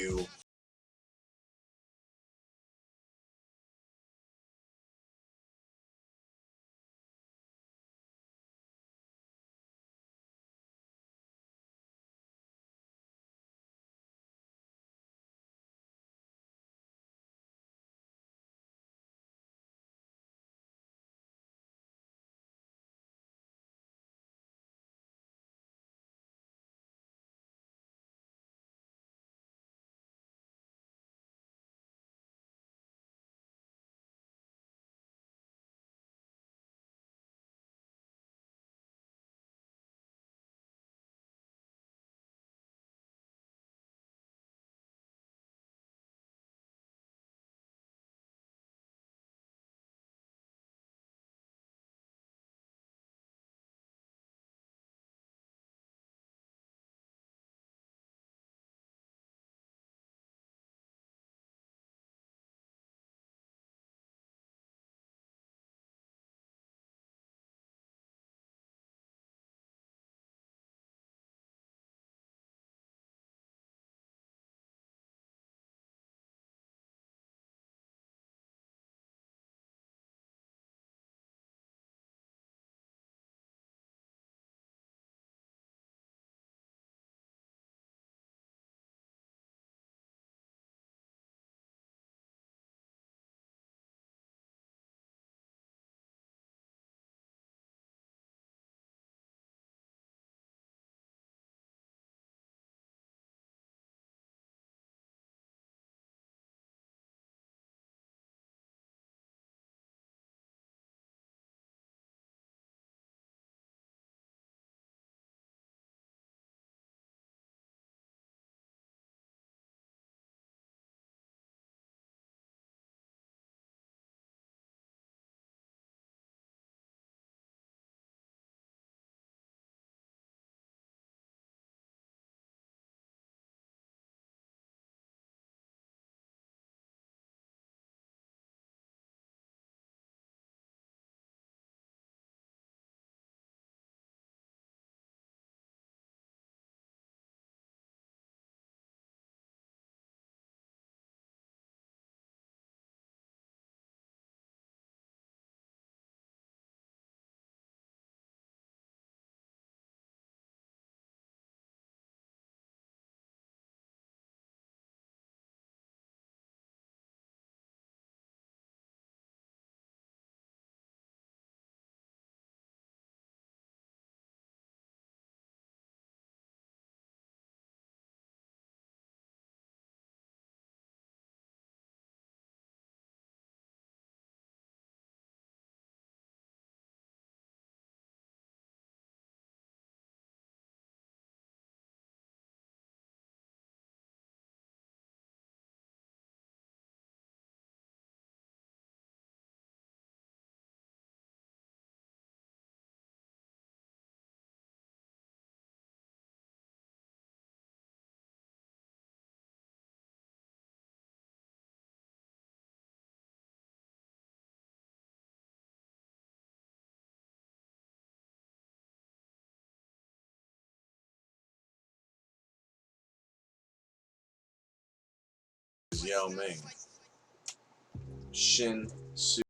you Yao Ming, Shin Su.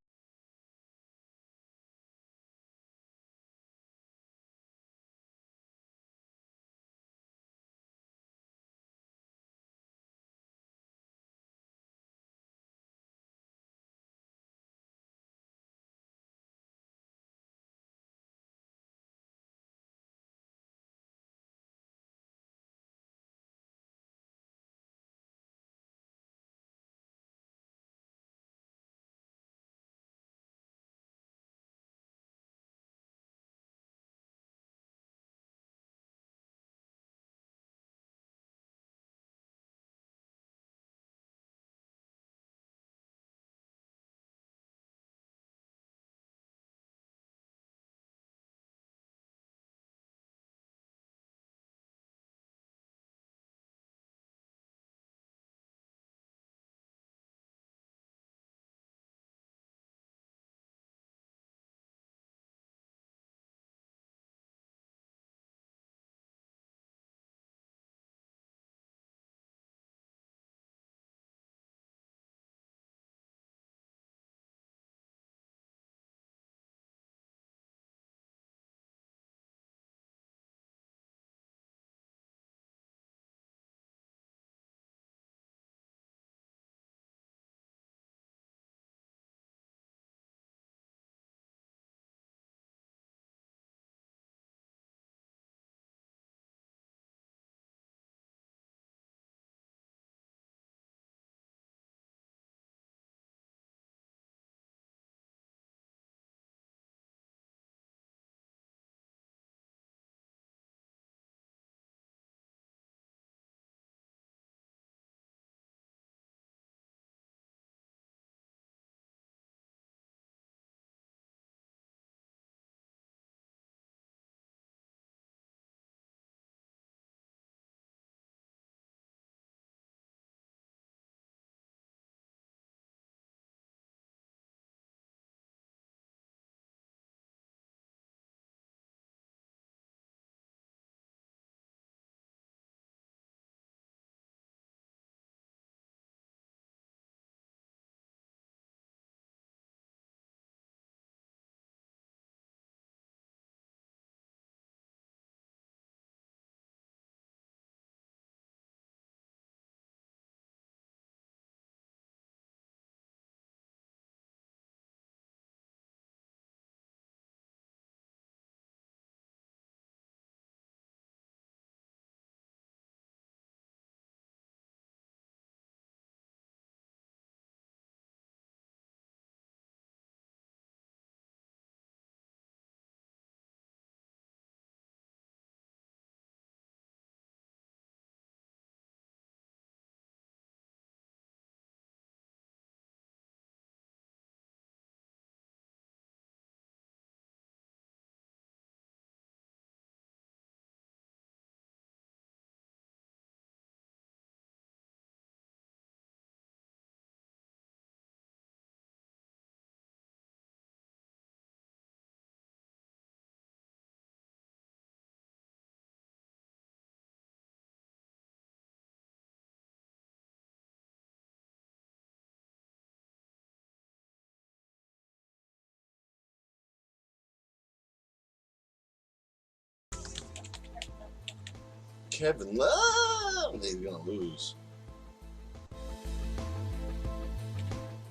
Kevin Love. He's gonna lose.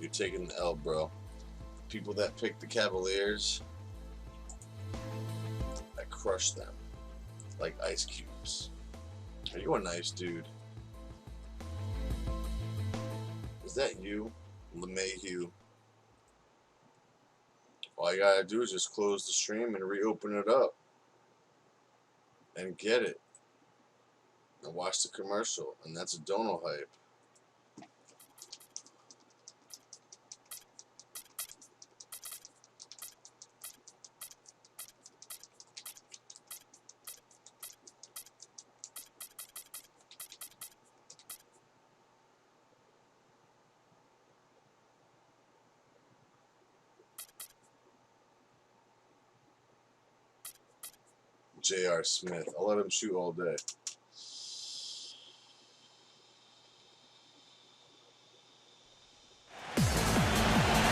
You're taking the L, bro. People that pick the Cavaliers, I crush them like ice cubes. Are you a nice dude? Is that you, LeMahieu? All you gotta do is just close the stream and reopen it up and get it and watch the commercial, and that's a dono hype. J.R. Smith. I'll let him shoot all day.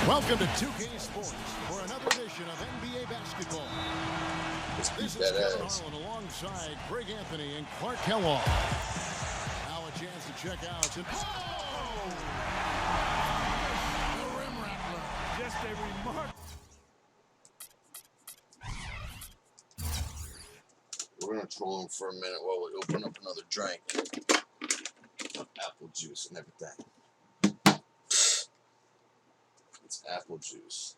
Welcome to 2K Sports for another edition of NBA basketball. This is Kevin Harlan alongside Greg Anthony and Clark Kellogg. Now a chance to check out. The rim rattler. Just a remark. We're gonna troll him for a minute while we open up another drink. Apple juice and everything. It's apple juice.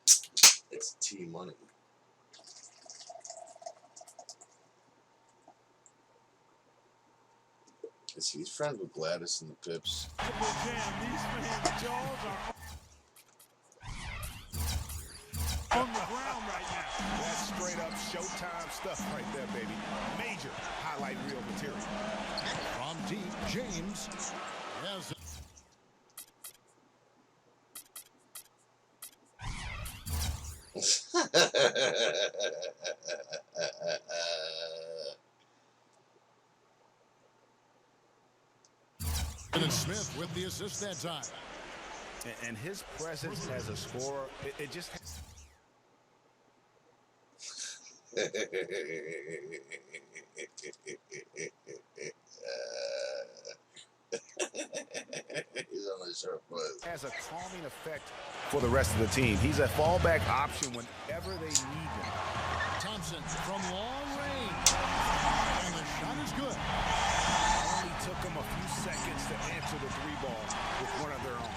It's tea money. Is he friends with Gladys and the Pips? On the ground right now. That's straight up Showtime stuff right there, baby. Major highlight reel material. From deep, James has and Smith with the assist that time. And his presence as a scorer, it just... He's on the short buzz. has a calming effect for the rest of the team. He's a fallback option whenever they need him. Thompson from long range. And the shot is good. Only took them a few seconds to answer the three ball with one of their own.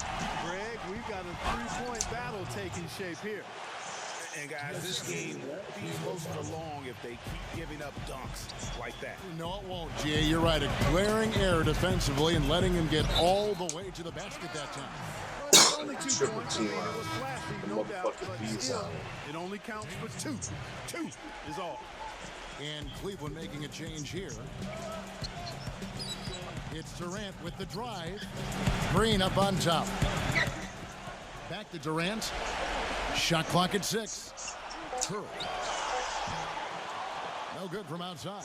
Greg, we've got a three-point battle taking shape here. And guys, this game won't be close for long if they keep giving up dunks like that. No, it won't, G.A. You're right. A glaring error defensively and letting him get all the way to the basket that time. Only 2 Triple points. team It on was flashy, the no doubt, motherfucking but bees still, on it. it only counts for 2. 2 is all. And Cleveland making a change here. It's Durant with the drive. Green up on top. Back to Durant. Shot clock at 6. Curry. No good from outside.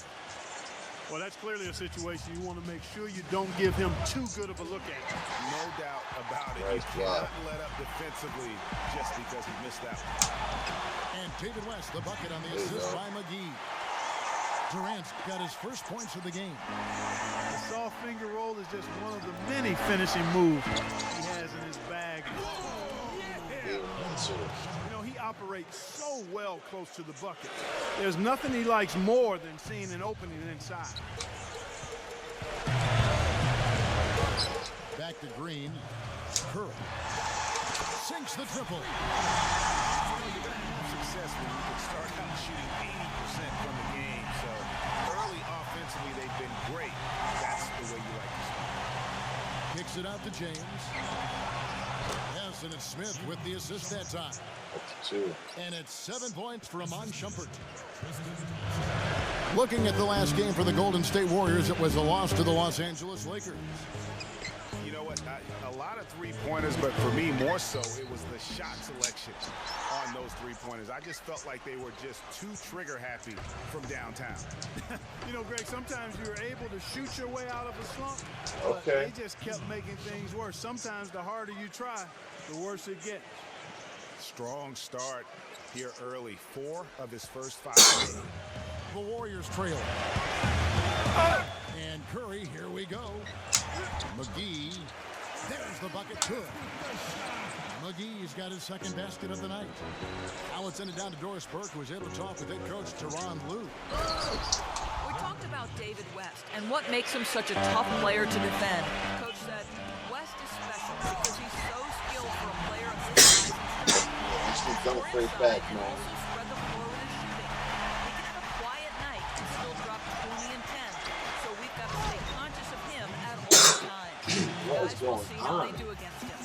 Well, that's clearly a situation you want to make sure you don't give him too good of a look at. No doubt about it. Nice You cannot job. let up defensively just because he missed that one. And David West, the bucket on the There you assist go. by McGee. Durant's got his first points of the game. The soft finger roll is just one of the many finishing moves he has in his bag. Yeah, that's it. You know, he operates so well close to the bucket. There's nothing he likes more than seeing an opening inside. Back to Green. Curry. Sinks the triple. Success when you can start out shooting 80% from the game. So early offensively, they've been great. That's the way you like to start. Kicks it out to James. Yes, and it's Smith with the assist that time. That's 2. And it's 7 points for Amon Shumpert. Looking at the last game for the Golden State Warriors, it was a loss to the Los Angeles Lakers. You know what? A lot of three-pointers, but for me, more so, it was the shot selection on those three-pointers. I just felt like they were just too trigger-happy from downtown. You know, Greg, sometimes you're able to shoot your way out of a slump, but Okay. they just kept making things worse. Sometimes the harder you try, the worse it gets. Strong start here early. 4 of his first 5 games. The Warriors trail. And And Curry, here we go. McGee. There's the bucket. Good. McGee's got his second basket of the night. Now it's sent it down to Doris Burke, who was able to talk with head coach Tyronn Lue. We talked about David West and what makes him such a tough player to defend. Coach said West is special because he's so skilled for a player of his size. Don't break back, man. Spread the floor with his shooting. He can have a quiet night and still drop 20 and 10. So we've got to stay conscious of him at all times. What is Guys, we'll going see how on? they do against him.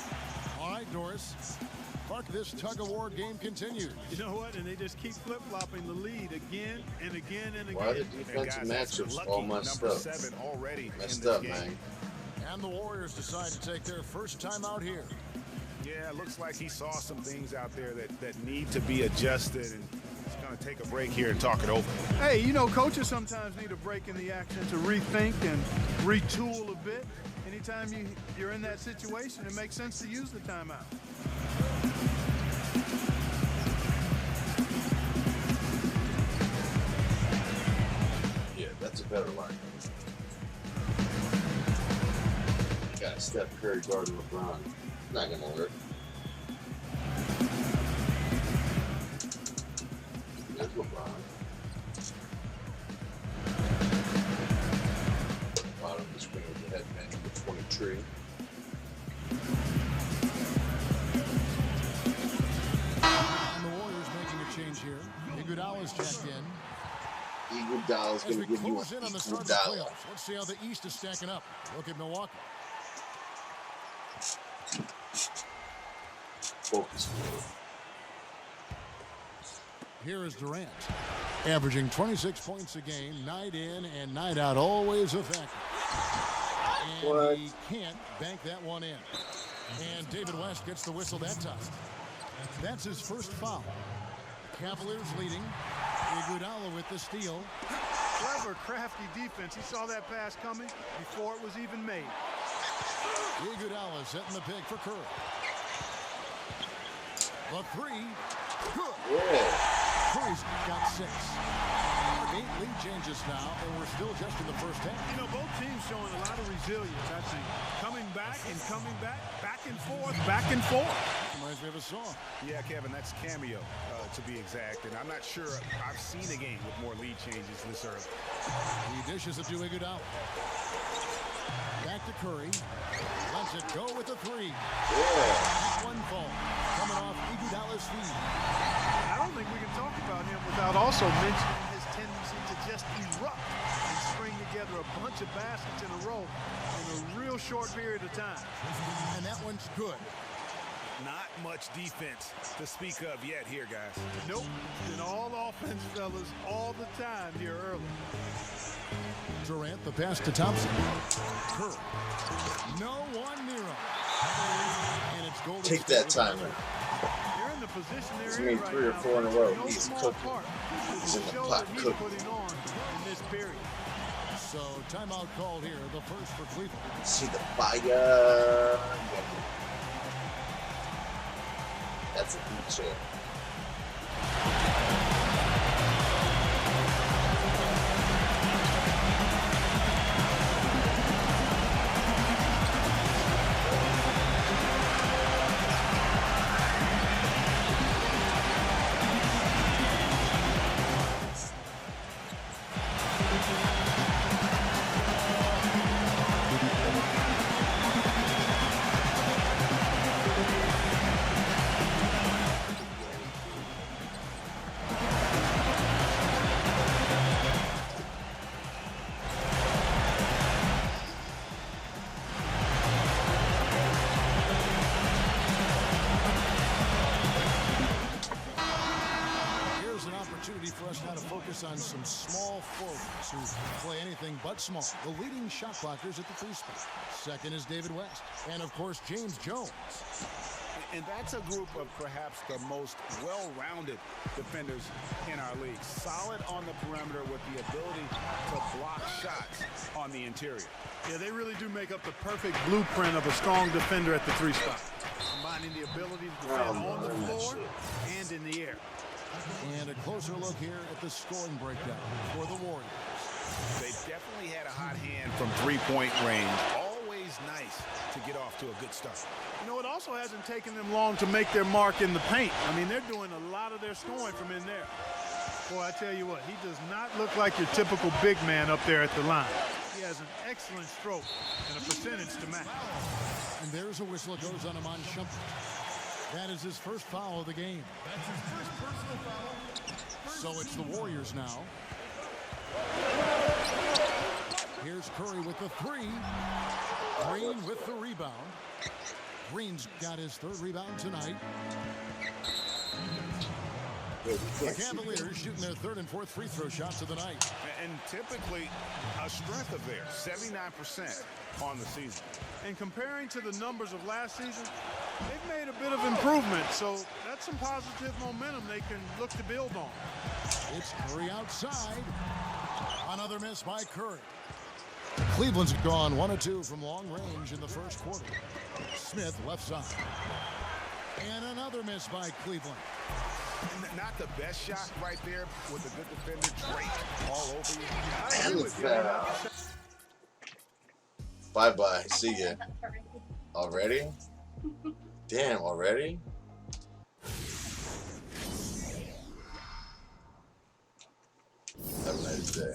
All right, Doris. Clark, this tug-of-war game continues. You know what? And they just keep flip-flopping the lead again and again and again. Why are the And defensive guys, that's matchups lucky all messed number up? 7 already Messed in this up, game. man. And the Warriors decide to take their first time out here. Yeah, it looks like he saw some things out there that need to be adjusted, and he's going to take a break here and talk it over. Hey, you know, coaches sometimes need a break in the action to rethink and retool a bit. Anytime you're in that situation, it makes sense to use the timeout. Yeah, that's a better line. You got Steph Curry guarding LeBron. Not gonna work. There's LeBron. Bottom of the screen with the headband number 23. And the Warriors making a change here. Iguodala's checked in. Iguodala's As gonna we give you close in on the start of the Iguodala. playoffs, let's see how the East is stacking up. Look at Milwaukee. Focus. Here is Durant, averaging 26 points a game, night in and night out, always effective. And What? he can't bank that one in. And David West gets the whistle that time. That's his first foul. Cavaliers leading. Iguodala with the steal. Clever, crafty defense. He saw that pass coming before it was even made. Iguodala setting the pick for Curry. The three. Good. Yeah. Curry's got 6. 8 lead changes now, and we're still just in the first half. You know, both teams showing a lot of resilience, I think. Coming back and coming back, back and forth, back and forth. Reminds me of a song. Yeah, Kevin, that's Cameo, to be exact. And I'm not sure I've seen a game with more lead changes this early. He dishes it to Iguodala. Back to Curry. Lets it go with the 3. Yeah. One fall. Coming off Iguodala's feet. I don't think we can talk about him without also mentioning his tendency to just erupt and string together a bunch of baskets in a row in a real short period of time. And that one's good. Not much defense to speak of yet here, guys. Nope. And all offense, fellas, all the time here early. Durant, the pass to Thompson. Curry. No one near him. And it's Golden Take State that with time. another. They're in the position He's they're in made right 3 or now. 4 in a row. No He's small cooking. part. He's The in the show pot that he's cooking. putting on in this period. So timeout called here, the first for Cleveland. See the fire. That's a good shot. For us now to focus on some small forwards who play anything but small. The leading shot blockers at the 3 spot. Second is David West. And, of course, James Jones. And that's a group of perhaps the most well-rounded defenders in our league. Solid on the perimeter with the ability to block shots on the interior. Yeah, they really do make up the perfect blueprint of a strong defender at the 3 spot. Combining the ability to defend on the floor and in the air. And a closer look here at the scoring breakdown for the Warriors. They definitely had a hot hand from three-point range. Always nice to get off to a good start. You know, it also hasn't taken them long to make their mark in the paint. I mean, they're doing a lot of their scoring from in there. Boy, I tell you what, he does not look like your typical big man up there at the line. He has an excellent stroke and a percentage to match. And there's a whistle. It goes on Iman Shumpert. That is his first foul of the game. That's his first personal foul. So it's the Warriors now. Here's Curry with the three. Green with the rebound. Green's got his third rebound tonight. The Cavaliers shooting their third and fourth free throw shots of the night. And typically a strength of theirs, 79% on the season. And comparing to the numbers of last season, they've made a bit of improvement. So that's some positive momentum they can look to build on. It's Curry outside. Another miss by Curry. Cleveland's gone 1 of 2 from long range in the first quarter. Smith left side. And another miss by Cleveland. Not the best shot right there with a good defender, Drake, all over you. Bye-bye. See ya. Already? Damn, already? Have a nice day.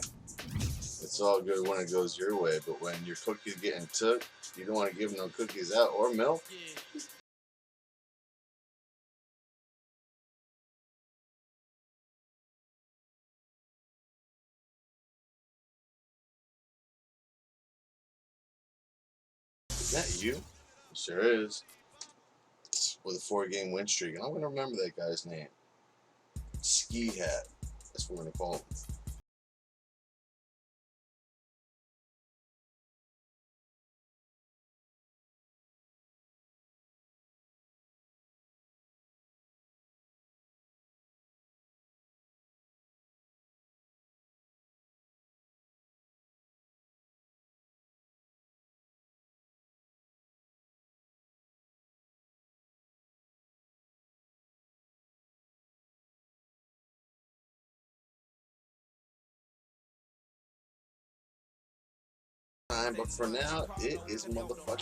It's all good when it goes your way, but when your cookie's getting took, you don't want to give no cookies out or milk. Is that you? It sure is. With a 4-game win streak. And I'm going to remember that guy's name. Ski Hat. That's what we're going to call him. But for now, it is motherfucking